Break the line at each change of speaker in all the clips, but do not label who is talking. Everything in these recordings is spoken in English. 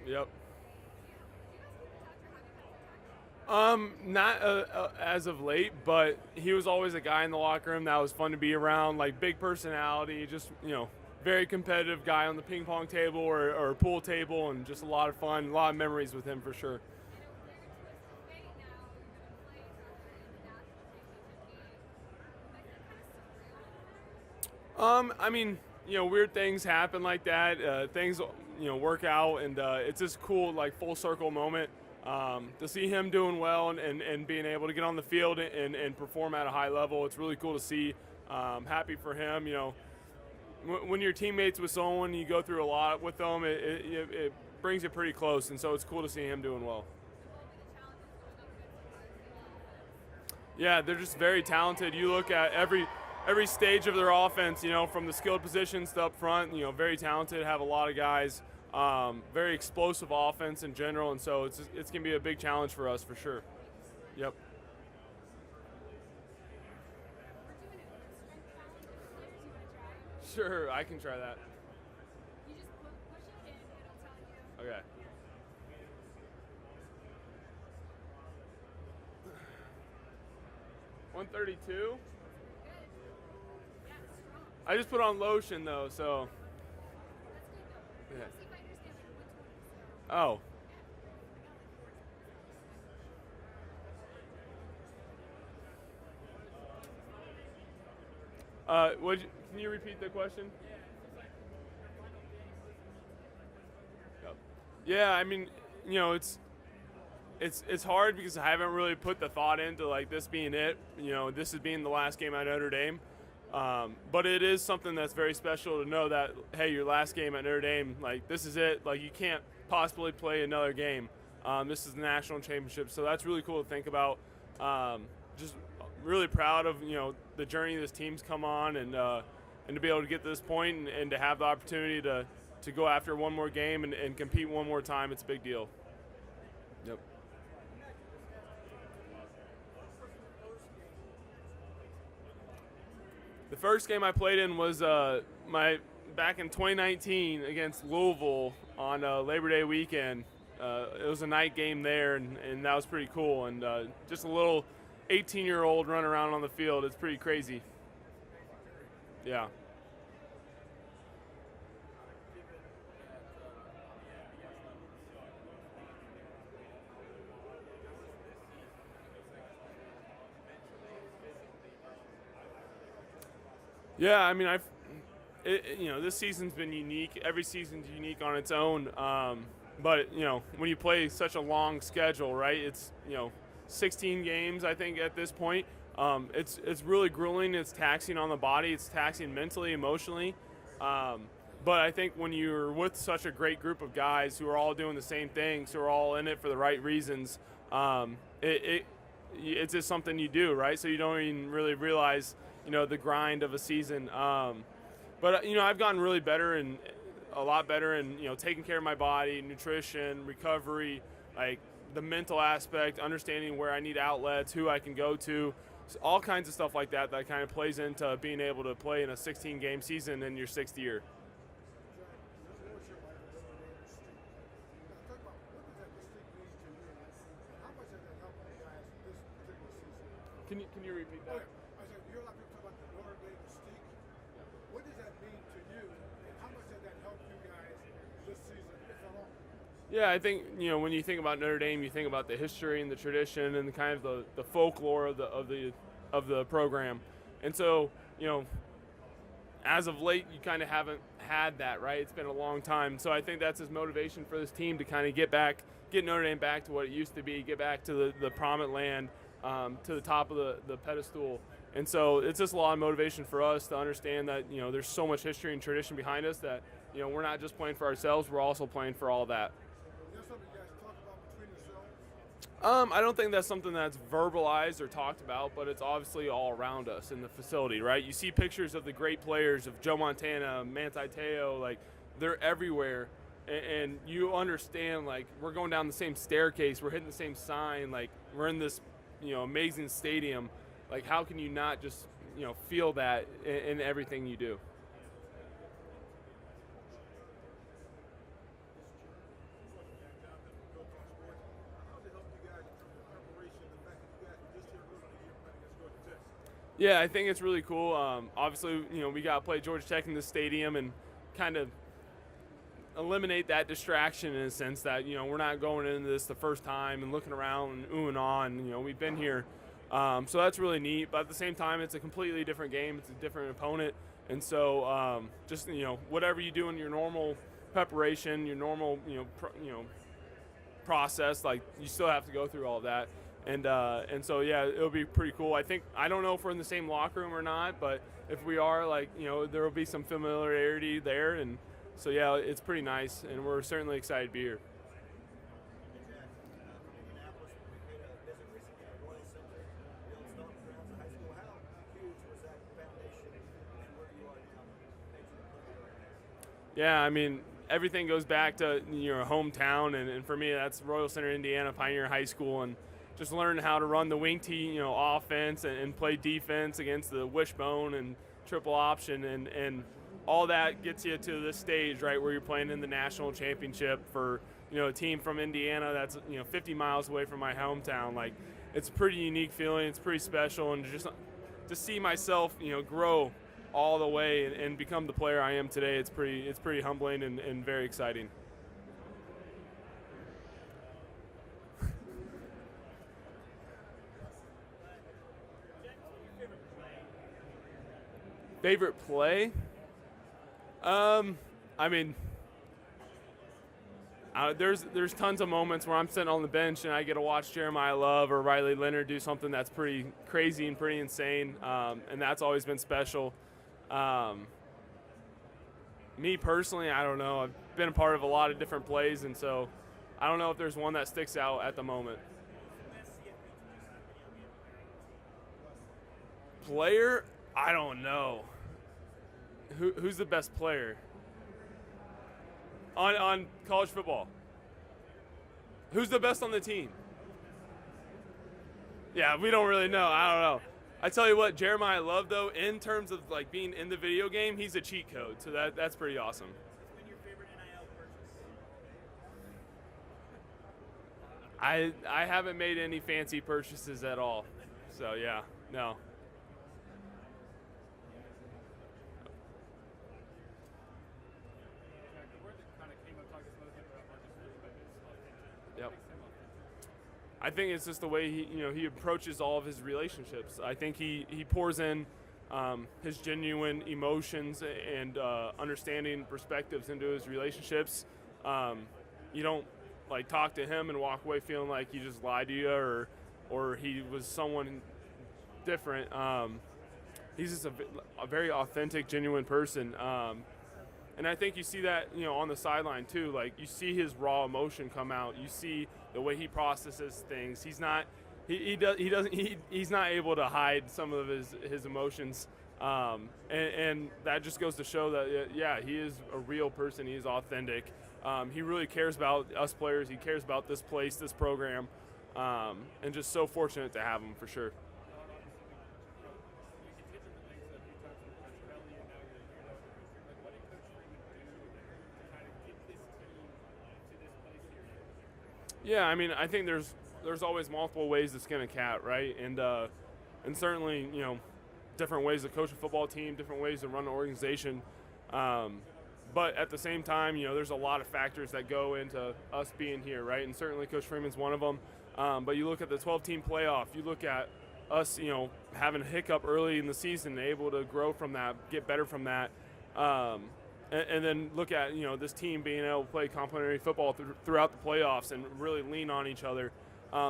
Yep. Not as of late, but he was always a guy in the locker room that was fun to be around. Like big personality, just very competitive guy on the ping pong table or pool table, and just a lot of fun, a lot of memories with him for sure. I mean, weird things happen like that. Things, work out, and it's just cool, like full circle moment to see him doing well and being able to get on the field and perform at a high level. It's really cool to see. Happy for him. When you're teammates with someone, you go through a lot with them. It brings you pretty close, and so it's cool to see him doing well. Yeah, they're just very talented. You look at every stage of their offense, from the skilled positions to up front, very talented, have a lot of guys, very explosive offense in general, and so it's going to be a big challenge for us for sure. Yep. Sure, I can try that. Okay. 132. I just put on lotion though, so. Yeah. Oh. Can you repeat the question? Yep. Yeah, I mean, it's hard because I haven't really put the thought into like this being it. This is being the last game at Notre Dame. But it is something that's very special to know that hey, your last game at Notre Dame, like this is it. Like you can't possibly play another game. This is the national championship, so that's really cool to think about. Just really proud of the journey this team's come on, and to be able to get to this point and to have the opportunity to go after one more game and compete one more time. It's a big deal. Yep. The first game I played in was my back in 2019 against Louisville on Labor Day weekend. It was a night game there, and that was pretty cool. And just a little 18-year-old running around on the field. It's pretty crazy. Yeah. Yeah, I mean, this season's been unique. Every season's unique on its own. But when you play such a long schedule, right? It's 16 games, I think, at this point. It's really grueling. It's taxing on the body. It's taxing mentally, emotionally. But I think when you're with such a great group of guys who are all doing the same things, who are all in it for the right reasons, it's just something you do, right? So you don't even really realize, the grind of a season. But I've gotten really better and a lot better in taking care of my body, nutrition, recovery, like the mental aspect, understanding where I need outlets, who I can go to, so all kinds of stuff like that that kind of plays into being able to play in a 16 game season in your sixth year. Can you repeat that?
Okay. I said, you hear a lot of people talk about the Notre Dame mystique. What does that mean to you, and how much has that helped you guys this season, if at all?
Yeah, I think when you think about Notre Dame, you think about the history and the tradition and the kind of the folklore of the program, and so as of late, you kind of haven't had that, right? It's been a long time, so I think that's his motivation for this team to kind of get Notre Dame back to what it used to be, get back to the promised land, to the top of the pedestal. And so it's just a lot of motivation for us to understand that there's so much history and tradition behind us that we're not just playing for ourselves, we're also playing for all that.
That's something you guys talk about between yourselves?
I don't think that's something that's verbalized or talked about, but it's obviously all around us in the facility, right? You see pictures of the great players of Joe Montana, Manti Te'o, like they're everywhere, and you understand like we're going down the same staircase, we're hitting the same sign, like we're in this amazing stadium. Like how can you not just feel that in everything you do? Yeah, I think it's really cool. Obviously, we got to play Georgia Tech in the stadium and kind of eliminate that distraction in a sense that we're not going into this the first time and looking around and ooh and on. We've been here, so that's really neat. But at the same time, it's a completely different game. It's a different opponent, and so just whatever you do in your normal preparation, your normal process, like you still have to go through all that. And so yeah, it'll be pretty cool. I don't know if we're in the same locker room or not, but if we are, like there will be some familiarity there, and so yeah, it's pretty nice, and we're certainly excited to be here. Yeah, I mean, everything goes back to your hometown, and for me, that's Royal Center, Indiana, Pioneer High School, and just learning how to run the wing tee, offense and play defense against the wishbone and triple option, and all that gets you to this stage, right, where you're playing in the national championship for a team from Indiana that's 50 miles away from my hometown. Like, it's a pretty unique feeling. It's pretty special, and just to see myself grow all the way and become the player I am today, it's pretty humbling and very exciting. Favorite play? I mean, there's tons of moments where I'm sitting on the bench and I get to watch Jeremiah Love or Riley Leonard do something that's pretty crazy and pretty insane, and that's always been special. Me personally, I don't know. I've been a part of a lot of different plays, and so I don't know if there's one that sticks out at the moment. Player? I don't know. Who's the best player on college football? Who's the best on the team? Yeah, we don't really know. I don't know. I tell you what, Jeremiah Love, though, in terms of like being in the video game, he's a cheat code. So that's pretty awesome.
What's been your favorite NIL purchase?
I haven't made any fancy purchases at all. So yeah, no. Yep. I think it's just the way he approaches all of his relationships. I think he pours in his genuine emotions and understanding perspectives into his relationships. You don't like talk to him and walk away feeling like he just lied to you or he was someone different. He's just a very authentic, genuine person. And I think you see that, on the sideline too. Like, you see his raw emotion come out. You see the way he processes things. He's not able to hide some of his emotions. And that just goes to show that yeah, he is a real person. He is authentic. He really cares about us players. He cares about this place, this program, and just so fortunate to have him for sure. Yeah, I mean, I think there's always multiple ways to skin a cat, right? And certainly, different ways to coach a football team, different ways to run an organization. But at the same time, there's a lot of factors that go into us being here, right? And certainly Coach Freeman's one of them. But you look at the 12-team playoff, you look at us, having a hiccup early in the season, able to grow from that, get better from that. And then look at this team being able to play complementary football throughout the playoffs and really lean on each other.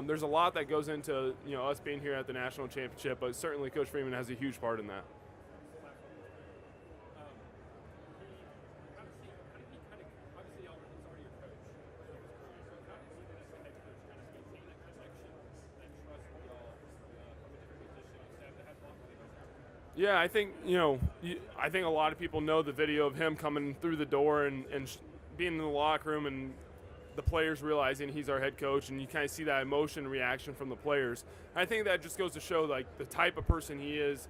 There's a lot that goes into us being here at the national championship, but certainly Coach Freeman has a huge part in that. Yeah, I think I think a lot of people know the video of him coming through the door and being in the locker room and the players realizing he's our head coach, and you kind of see that emotion reaction from the players. I think that just goes to show like the type of person he is.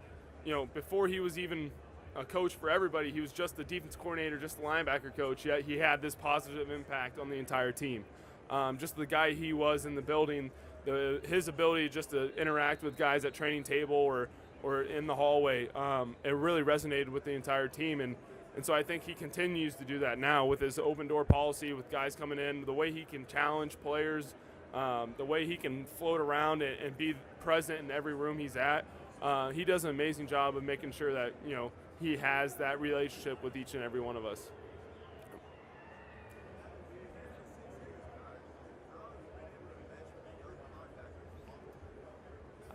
Before he was even a coach for everybody, he was just the defense coordinator, just the linebacker coach. Yet he had this positive impact on the entire team. Just the guy he was in the building, his ability just to interact with guys at training table or or in the hallway, it really resonated with the entire team. And so I think he continues to do that now with his open door policy, with guys coming in, the way he can challenge players, the way he can float around and be present in every room he's at. He does an amazing job of making sure that, he has that relationship with each and every one of us.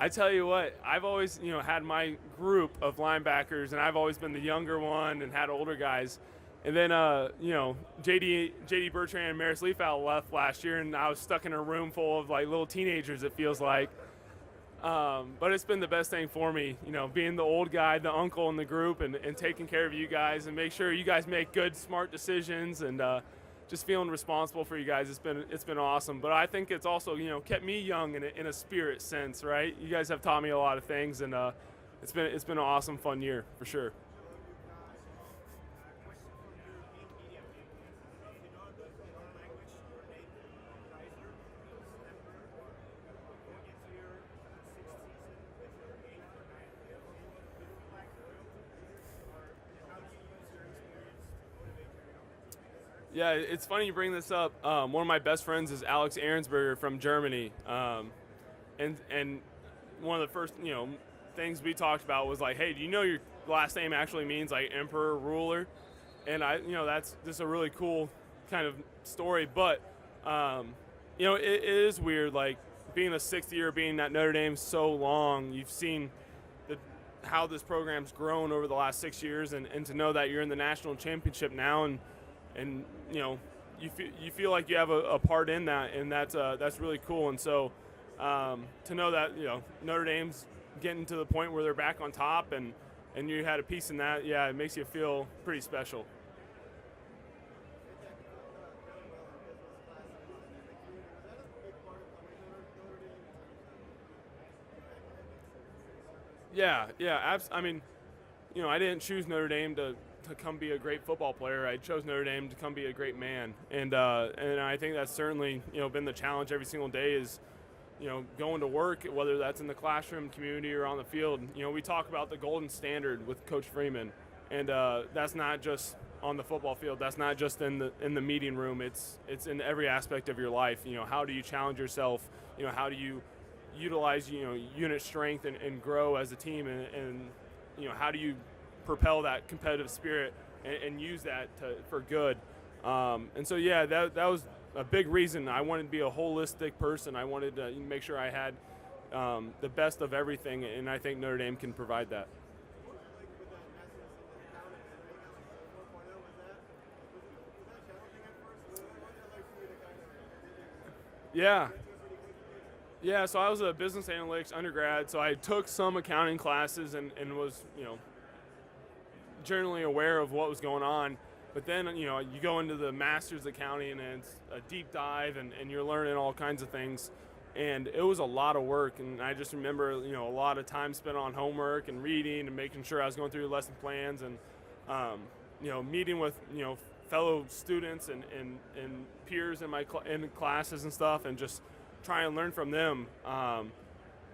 I tell you what, I've always, had my group of linebackers, and I've always been the younger one and had older guys. And then, JD Bertrand and Maris Leafow left last year, and I was stuck in a room full of like little teenagers, it feels like. But it's been the best thing for me, being the old guy, the uncle in the group, and taking care of you guys and make sure you guys make good, smart decisions, and just feeling responsible for you guys. It's been awesome. But I think it's also, kept me young in a spirit sense, right? You guys have taught me a lot of things, and it's been an awesome, fun year for sure. Yeah, it's funny you bring this up. One of my best friends is Alex Ahrensberger from Germany, and one of the first things we talked about was like, hey, do you know your last name actually means like emperor, ruler? And that's just a really cool kind of story. But it is weird, like being a sixth year, being at Notre Dame so long. You've seen how this program's grown over the last 6 years, and to know that you're in the national championship now, and you feel like you have a part in that, and that's really cool. And so to know that Notre Dame's getting to the point where they're back on top, and you had a piece in that, yeah, it makes you feel pretty special. Yeah. I mean, I didn't choose Notre Dame to come be a great football player. I chose Notre Dame to come be a great man, and I think that's certainly been the challenge every single day, is going to work, whether that's in the classroom, community, or on the field. We talk about the golden standard with Coach Freeman, and that's not just on the football field. That's not just in the meeting room. It's in every aspect of your life. How do you challenge yourself? How do you utilize unit strength and grow as a team, and how do you propel that competitive spirit and use that for good. And so, yeah, that was a big reason. I wanted to be a holistic person. I wanted to make sure I had the best of everything, and I think Notre Dame can provide that. Yeah, so I was a business analytics undergrad, so I took some accounting classes and was, generally aware of what was going on. But then, you go into the master's accounting, and it's a deep dive, and you're learning all kinds of things. And it was a lot of work, and I just remember, a lot of time spent on homework and reading and making sure I was going through lesson plans, and, meeting with, fellow students and peers in in classes and stuff, and just try and learn from them.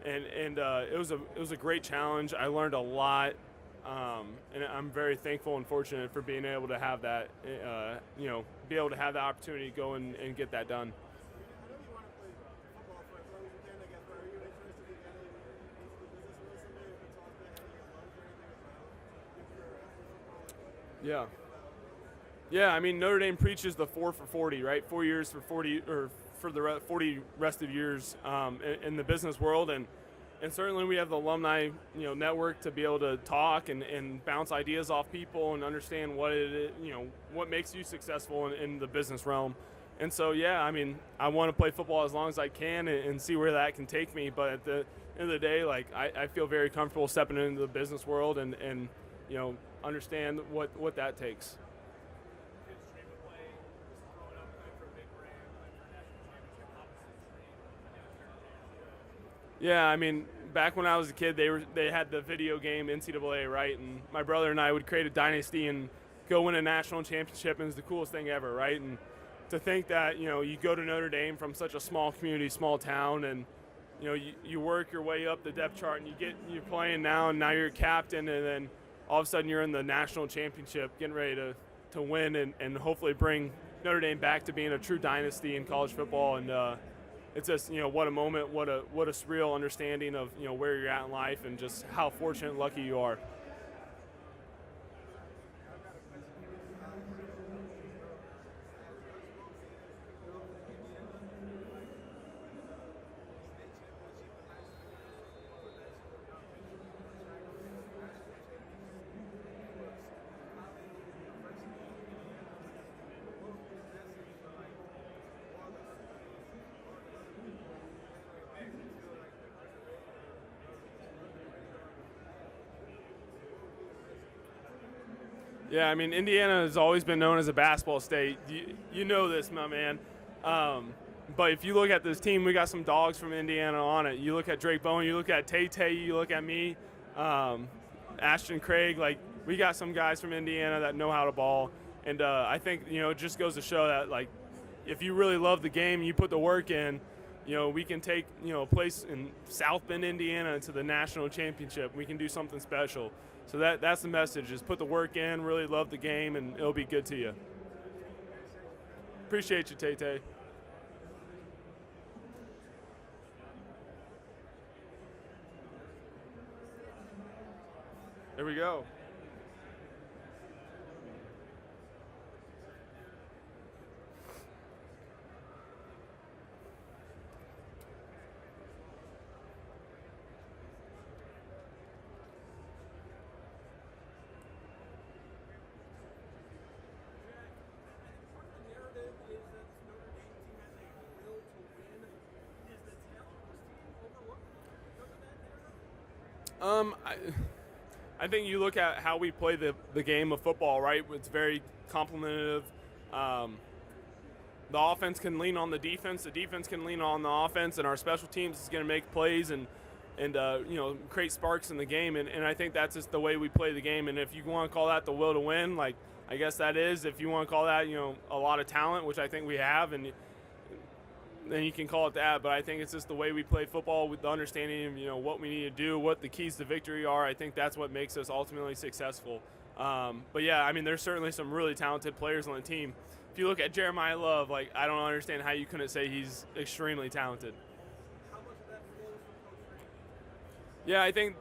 It was a great challenge. I learned a lot. And I'm very thankful and fortunate for being able to have that, be able to have the opportunity to go and get that done. Yeah. I mean, Notre Dame preaches the 4 for 40, right? 4 years for 40, or for the 40 rest of years in the business world, and certainly we have the alumni, network to be able to talk and bounce ideas off people and understand what it is, what makes you successful in the business realm. And so, yeah, I mean, I want to play football as long as I can and see where that can take me. But at the end of the day, like, I feel very comfortable stepping into the business world and understand what that takes. Yeah, I mean, back when I was a kid, they had the video game NCAA, right? And my brother and I would create a dynasty and go win a national championship, and it was the coolest thing ever, right? And to think that, you go to Notre Dame from such a small community, small town, and you work your way up the depth chart and you're playing now, and now you're a captain, and then all of a sudden you're in the national championship, getting ready to win and hopefully bring Notre Dame back to being a true dynasty in college football. And it's just what a moment, what a surreal understanding of where you're at in life and just how fortunate and lucky you are. Yeah, I mean, Indiana has always been known as a basketball state. You know this, my man. But if you look at this team, we got some dogs from Indiana on it. You look at Drake Bowen, you look at Tay, you look at me, Ashton Craig. Like, we got some guys from Indiana that know how to ball. And I think, it just goes to show that, like, if you really love the game and you put the work in, we can take, a place in South Bend, Indiana to the national championship. We can do something special. So that's the message, is put the work in, really love the game, and it'll be good to you. Appreciate you, Tay. There we go. I think you look at how we play the game of football, right? It's very complementative. The offense can lean on the defense can lean on the offense, and our special teams is going to make plays and create sparks in the game. And I think that's just the way we play the game. And if you want to call that the will to win, like, I guess that is. If you want to call that, a lot of talent, which I think we have, and then you can call it that. But I think it's just the way we play football with the understanding of, what we need to do, what the keys to victory are. I think that's what makes us ultimately successful. But yeah, I mean, there's certainly some really talented players on the team. If you look at Jeremiah Love, like, I don't understand how you couldn't say he's extremely talented.
How much of that flows from Coach Reed?
Yeah, I think,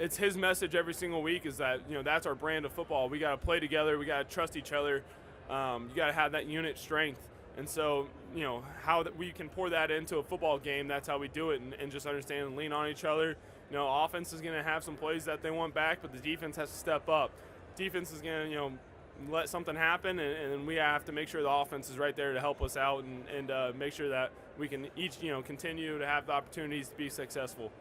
it's his message every single week is that, that's our brand of football. We got to play together. We got to trust each other. You got to have that unit strength. And so, how that we can pour that into a football game, that's how we do it, and just understand and lean on each other. Offense is going to have some plays that they want back, but the defense has to step up. Defense is going to, let something happen, and we have to make sure the offense is right there to help us out and make sure that we can each, continue to have the opportunities to be successful.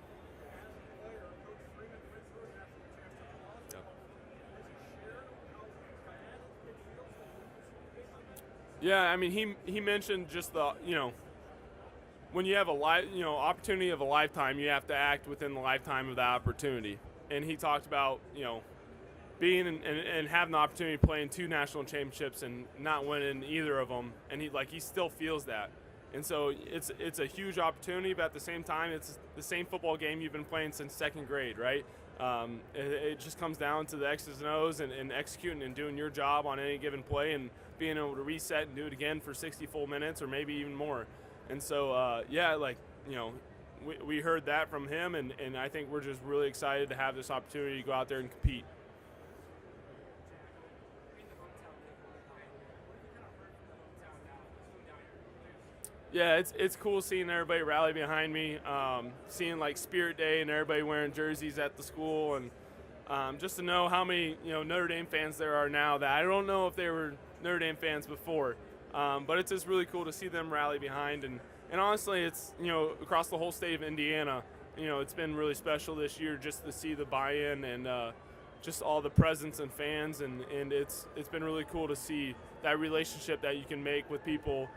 Yeah, I mean, he mentioned just the, when you have a opportunity of a lifetime, you have to act within the lifetime of that opportunity. And he talked about, being and having the opportunity to play in 2 national championships and not winning either of them, and he still feels that. And so it's a huge opportunity, but at the same time, it's the same football game you've been playing since 2nd grade, right? It just comes down to the X's and O's and executing and doing your job on any given play and being able to reset and do it again for 60 full minutes or maybe even more. And so, we heard that from him, and I think we're just really excited to have this opportunity to go out there and compete. Yeah, it's cool seeing everybody rally behind me, seeing like Spirit Day and everybody wearing jerseys at the school, and just to know how many Notre Dame fans there are now that I don't know if they were Notre Dame fans before, but it's just really cool to see them rally behind, and honestly, it's across the whole state of Indiana, it's been really special this year just to see the buy-in and just all the presence and fans, and it's been really cool to see that relationship that you can make with people.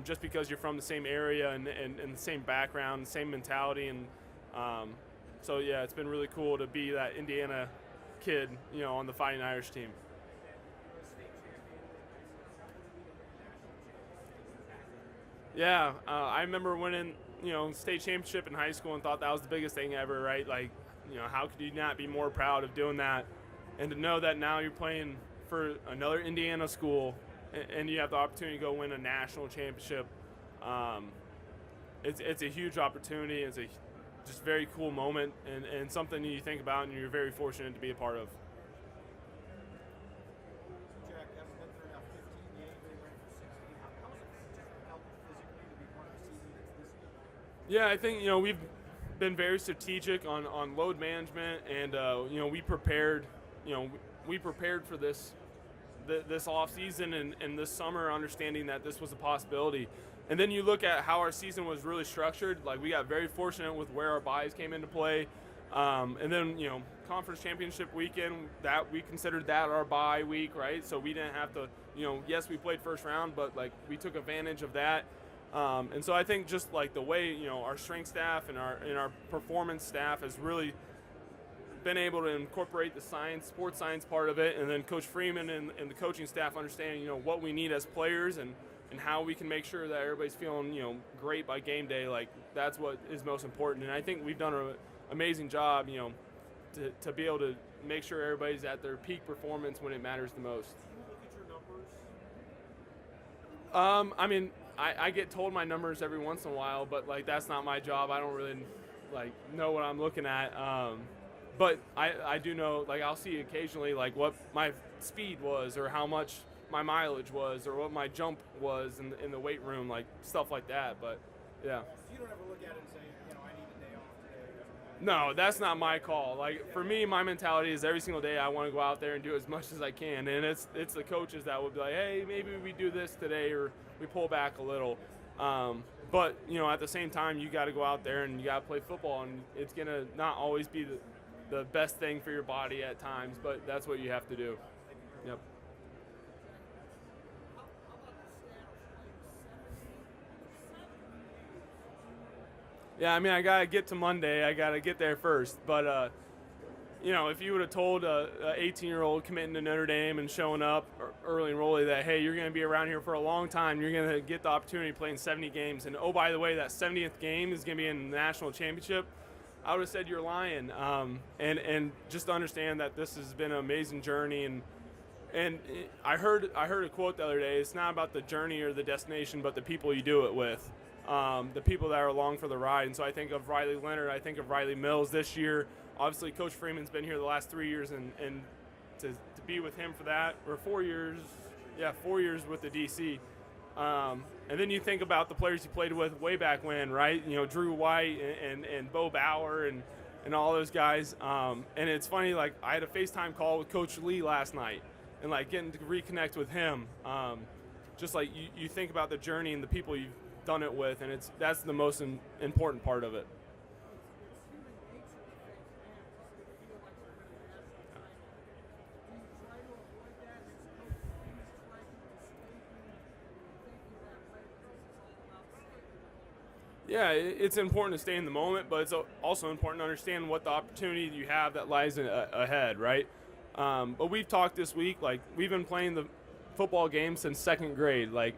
Just because you're from the same area and the same background, the same mentality, and so yeah, it's been really cool to be that Indiana kid, on the Fighting Irish team. Yeah, I remember winning state championship in high school and thought that was the biggest thing ever, right? Like, how could you not be more proud of doing that? And to know that now you're playing for another Indiana school and you have the opportunity to go win a national championship, it's a huge opportunity. It's a just very cool moment and something you think about and you're very fortunate to be a part of.
Jack, having been through now 15 games, they ran for 16. How has it just helped physically to be part of a season that's this deep?
Yeah, I think we've been very strategic on load management, and we prepared for this off season and this summer, understanding that this was a possibility. And then you look at how our season was really structured. Like, we got very fortunate with where our buys came into play, and then conference championship weekend, that we considered that our bye week, right? So we didn't have to, yes, we played first round, but like we took advantage of that. And so I think just like the way our strength staff and our performance staff has really been able to incorporate the sports science part of it, and then Coach Freeman and the coaching staff understanding what we need as players and how we can make sure that everybody's feeling great by game day. Like, that's what is most important. And I think we've done an amazing job to be able to make sure everybody's at their peak performance when it matters the most.
Do you look at your numbers?
I mean, I get told my numbers every once in a while, but like that's not my job. I don't really like know what I'm looking at. But I do know, like, I'll see occasionally like what my speed was or how much my mileage was or what my jump was in the weight room, like stuff like that. But yeah.
So you don't ever look at it and say, I need a day off today.
No, that's not my call. Like, for me, my mentality is every single day I want to go out there and do as much as I can. And it's the coaches that will be like, hey, maybe we do this today or we pull back a little. But, at the same time, you got to go out there and you got to play football. And it's going to not always be the best thing for your body at times, but that's what you have to do. Yep. Yeah, I mean, I got to get to Monday. I got to get there first. But, if you would have told a 18-year-old committing to Notre Dame and showing up early enrollee that, hey, you're going to be around here for a long time, you're going to get the opportunity of playing 70 games, and, oh, by the way, that 70th game is going to be in the national championship, I would have said you're lying. And just to understand that this has been an amazing journey. And I heard a quote the other day, it's not about the journey or the destination, but the people you do it with. The people that are along for the ride. And so I think of Riley Leonard, I think of Riley Mills this year. Obviously, Coach Freeman's been here the last 3 years, and to be with him for that, or 4 years, 4 years with the DC. And then you think about the players he played with way back when, right? Drew White and Bo Bauer and all those guys. And it's funny, like, I had a FaceTime call with Coach Lee last night, and like getting to reconnect with him. Just like you think about the journey and the people you've done it with, and that's the most important part of it. Yeah, it's important to stay in the moment, but it's also important to understand what the opportunity you have that lies ahead, right? But we've talked this week, like, we've been playing the football game since second grade. Like,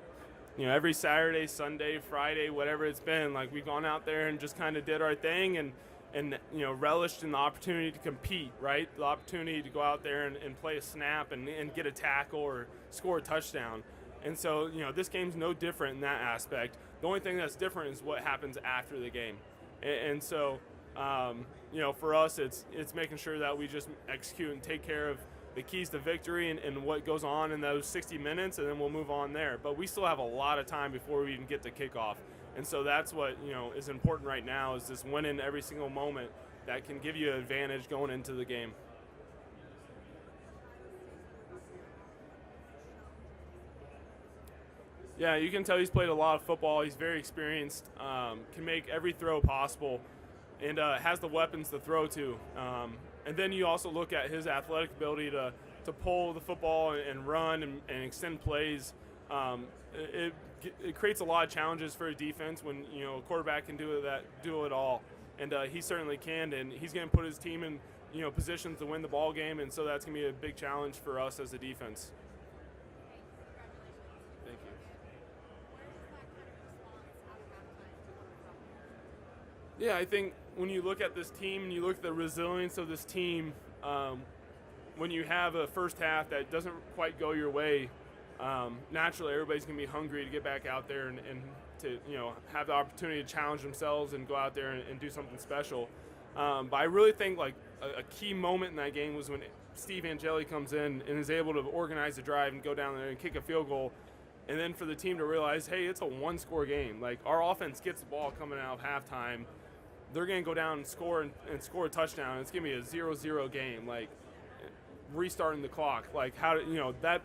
every Saturday, Sunday, Friday, whatever it's been, like, we've gone out there and just kind of did our thing and relished in the opportunity to compete, right? The opportunity to go out there and play a snap and get a tackle or score a touchdown. And so, this game's no different in that aspect. The only thing that's different is what happens after the game. And so, for us, it's making sure that we just execute and take care of the keys to victory and what goes on in those 60 minutes, and then we'll move on there. But we still have a lot of time before we even get to kickoff. And so that's what, is important right now, is just winning every single moment that can give you an advantage going into the game. Yeah, you can tell he's played a lot of football. He's very experienced, can make every throw possible, and has the weapons to throw to. And then you also look at his athletic ability to pull the football and run and extend plays. It creates a lot of challenges for a defense when a quarterback can do it all, and he certainly can. And he's going to put his team in positions to win the ball game, and so that's going to be a big challenge for us as a defense. Yeah, I think when you look at this team and you look at the resilience of this team, when you have a first half that doesn't quite go your way, naturally everybody's going to be hungry to get back out there and to have the opportunity to challenge themselves and go out there and do something special. But I really think like a key moment in that game was when Steve Angeli comes in and is able to organize a drive and go down there and kick a field goal. And then for the team to realize, hey, it's a one-score game. Like, our offense gets the ball coming out of halftime. They're going to go down and score score a touchdown. It's going to be a 0-0 game. Like, restarting the clock. Like, that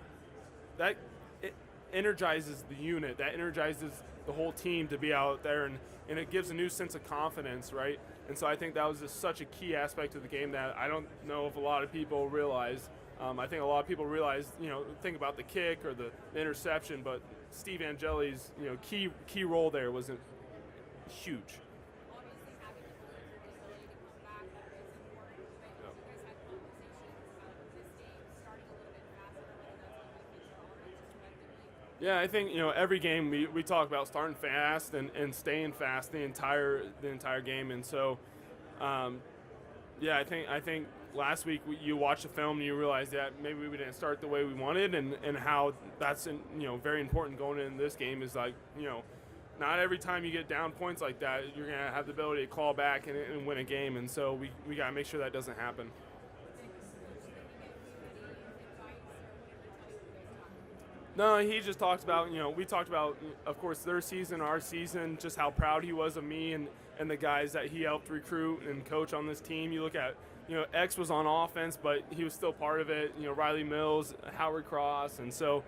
it energizes the unit. That energizes the whole team to be out there, and it gives a new sense of confidence, right? And so I think that was just such a key aspect of the game that I don't know if a lot of people realize. I think a lot of people realize, think about the kick or the interception, but Steve Angeli's, key role there was huge.
Obviously, having the ability to come back is important. But you guys had conversations about this game starting a little bit faster, whether that's going to feature already just collectively.
Yeah, I think every game we talk about starting fast and staying fast the entire game, and so I think last week you watch the film and you realize that maybe we didn't start the way we wanted, and how that's very important going into this game is like not every time you get down points like that you're gonna have the ability to claw back and win a game, and so we gotta make sure that doesn't happen. No, he just talked about, we talked about, of course, their season, our season, just how proud he was of me and the guys that he helped recruit and coach on this team. You look at, X was on offense, but he was still part of it. Riley Mills, Howard Cross, and so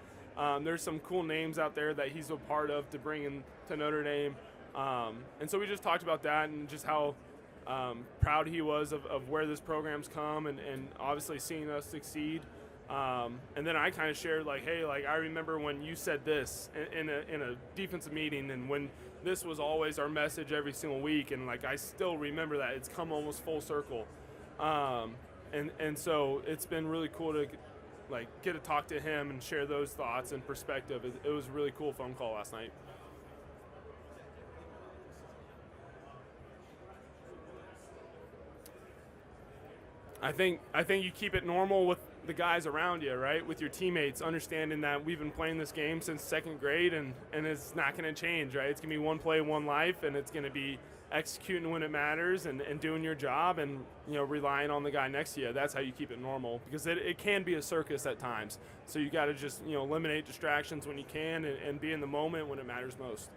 there's some cool names out there that he's a part of to bring in to Notre Dame. And so we just talked about that and just how proud he was of where this program's come and obviously seeing us succeed. And then I kind of shared like, hey, like I remember when you said this in a defensive meeting, and when this was always our message every single week, and like I still remember that. It's come almost full circle, and so it's been really cool to like get to talk to him and share those thoughts and perspective. It was a really cool phone call last night. I think you keep it normal with the guys around you, right? With your teammates, understanding that we've been playing this game since second grade, and it's not going to change, right? It's going to be one play, one life, and it's going to be executing when it matters and doing your job and, relying on the guy next to you. That's how you keep it normal, because it can be a circus at times. So you got to just, eliminate distractions when you can and be in the moment when it matters most.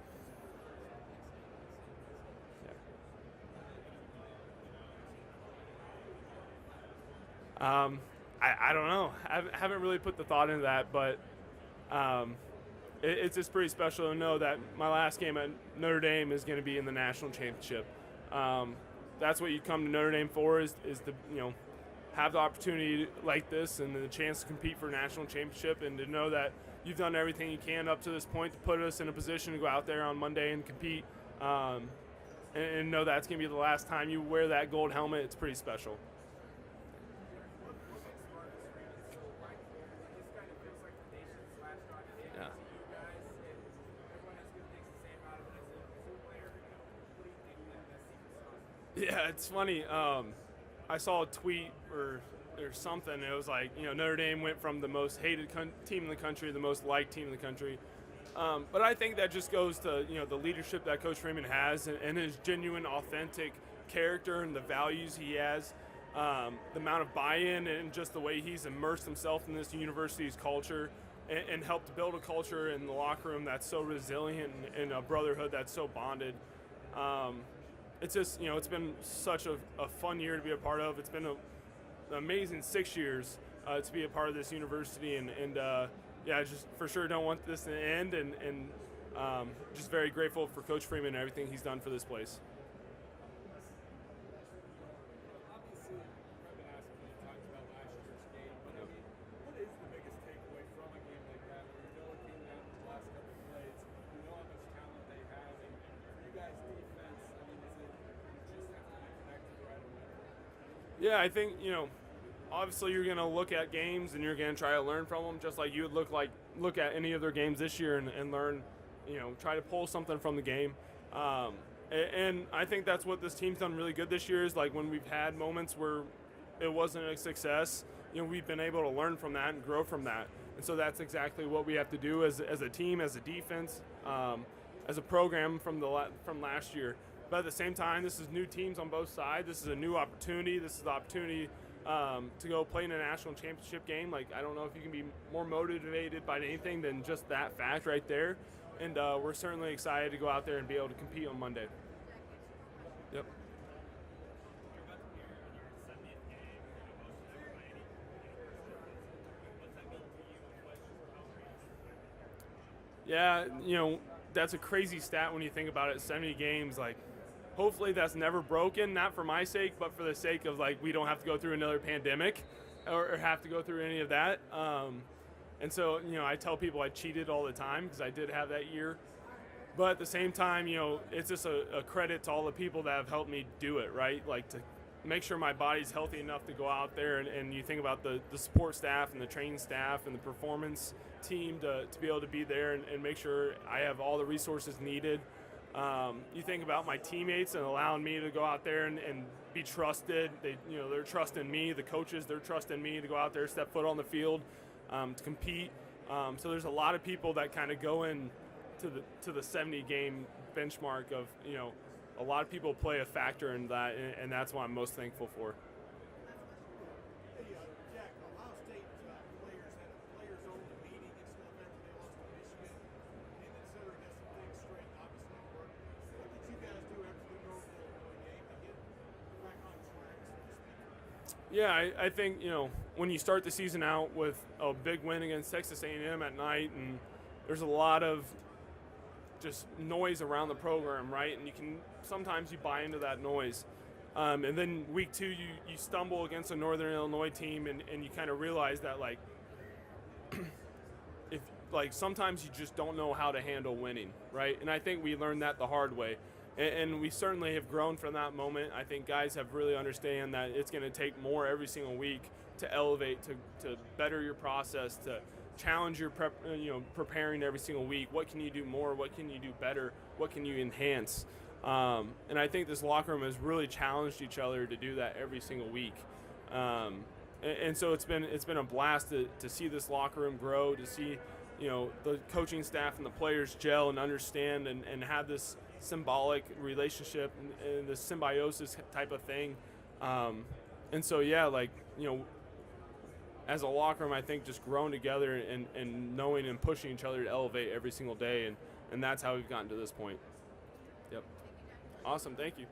I don't know. I haven't really put the thought into that, but it's just pretty special to know that my last game at Notre Dame is going to be in the national championship. That's what you come to Notre Dame for, is to have the opportunity like this and the chance to compete for a national championship, and to know that you've done everything you can up to this point to put us in a position to go out there on Monday and compete, and know that's going to be the last time you wear that gold helmet. It's pretty special. Yeah, it's funny. I saw a tweet or something. It was like, Notre Dame went from the most hated team in the country to the most liked team in the country. But I think that just goes to, the leadership that Coach Freeman has and his genuine, authentic character and the values he has, the amount of buy-in and just the way he's immersed himself in this university's culture and helped build a culture in the locker room that's so resilient and a brotherhood that's so bonded. It's just, it's been such a fun year to be a part of. It's been an amazing 6 years to be a part of this university, and I just for sure don't want this to end, and just very grateful for Coach Freeman and everything he's done for this place.
Obviously, I've been asked many times about last year's game, but I mean, what is the biggest takeaway from a game like that, where you know it came down to the last couple of plays, you know how much talent they have, and for you guys' defense, I mean, is it you just have to be connected right away?
Yeah, I think, obviously you're going to look at games and you're going to try to learn from them, just like you would look at any of their games this year and learn, try to pull something from the game. And I think that's what this team's done really good this year is like when we've had moments where it wasn't a success, we've been able to learn from that and grow from that. And so that's exactly what we have to do as a team, as a defense, as a program from last year. But at the same time, this is new teams on both sides. This is a new opportunity. This is the opportunity to go play in a national championship game. Like, I don't know if you can be more motivated by anything than just that fact right there. And we're certainly excited to go out there and be able to compete on Monday. Yep. Yeah, that's a crazy stat when you think about it. 70 games, like, hopefully that's never broken, not for my sake, but for the sake of, like, we don't have to go through another pandemic or have to go through any of that. And so, I tell people I cheated all the time because I did have that year. But at the same time, it's just a credit to all the people that have helped me do it, right? Like, to make sure my body's healthy enough to go out there, and you think about the support staff and the training staff and the performance team to be able to be there and make sure I have all the resources needed. You think about my teammates and allowing me to go out there and be trusted. They're trusting me. The coaches, they're trusting me to go out there, step foot on the field, to compete. So there's a lot of people that kind of go in to the 70 game benchmark of, a lot of people play a factor in that, and that's what I'm most thankful for.
Hey, Jack, Ohio State players had a players-only meeting and stuff after they lost to Michigan, and then Southern got some things straight, obviously work. What did you guys do after the Northern Illinois game to get back on track, so to speak?
Yeah, I think, when you start the season out with a big win against Texas A&M at night, and there's a lot of just noise around the program, right? And sometimes you buy into that noise. And then week 2, you stumble against a Northern Illinois team, and you kind of realize that, like, sometimes you just don't know how to handle winning, right? And I think we learned that the hard way. And we certainly have grown from that moment. I think guys have really understand that it's going to take more every single week to elevate, to better your process, to challenge your preparing every single week. What can you do more? What can you do better? What can you enhance? And I think this locker room has really challenged each other to do that every single week. And so it's been a blast to see this locker room grow, to see the coaching staff and the players gel and understand and have this symbolic relationship and this symbiosis type of thing. And so as a locker room, I think just growing together and knowing and pushing each other to elevate every single day, and that's how we've gotten to this point. Yep. Awesome, thank you.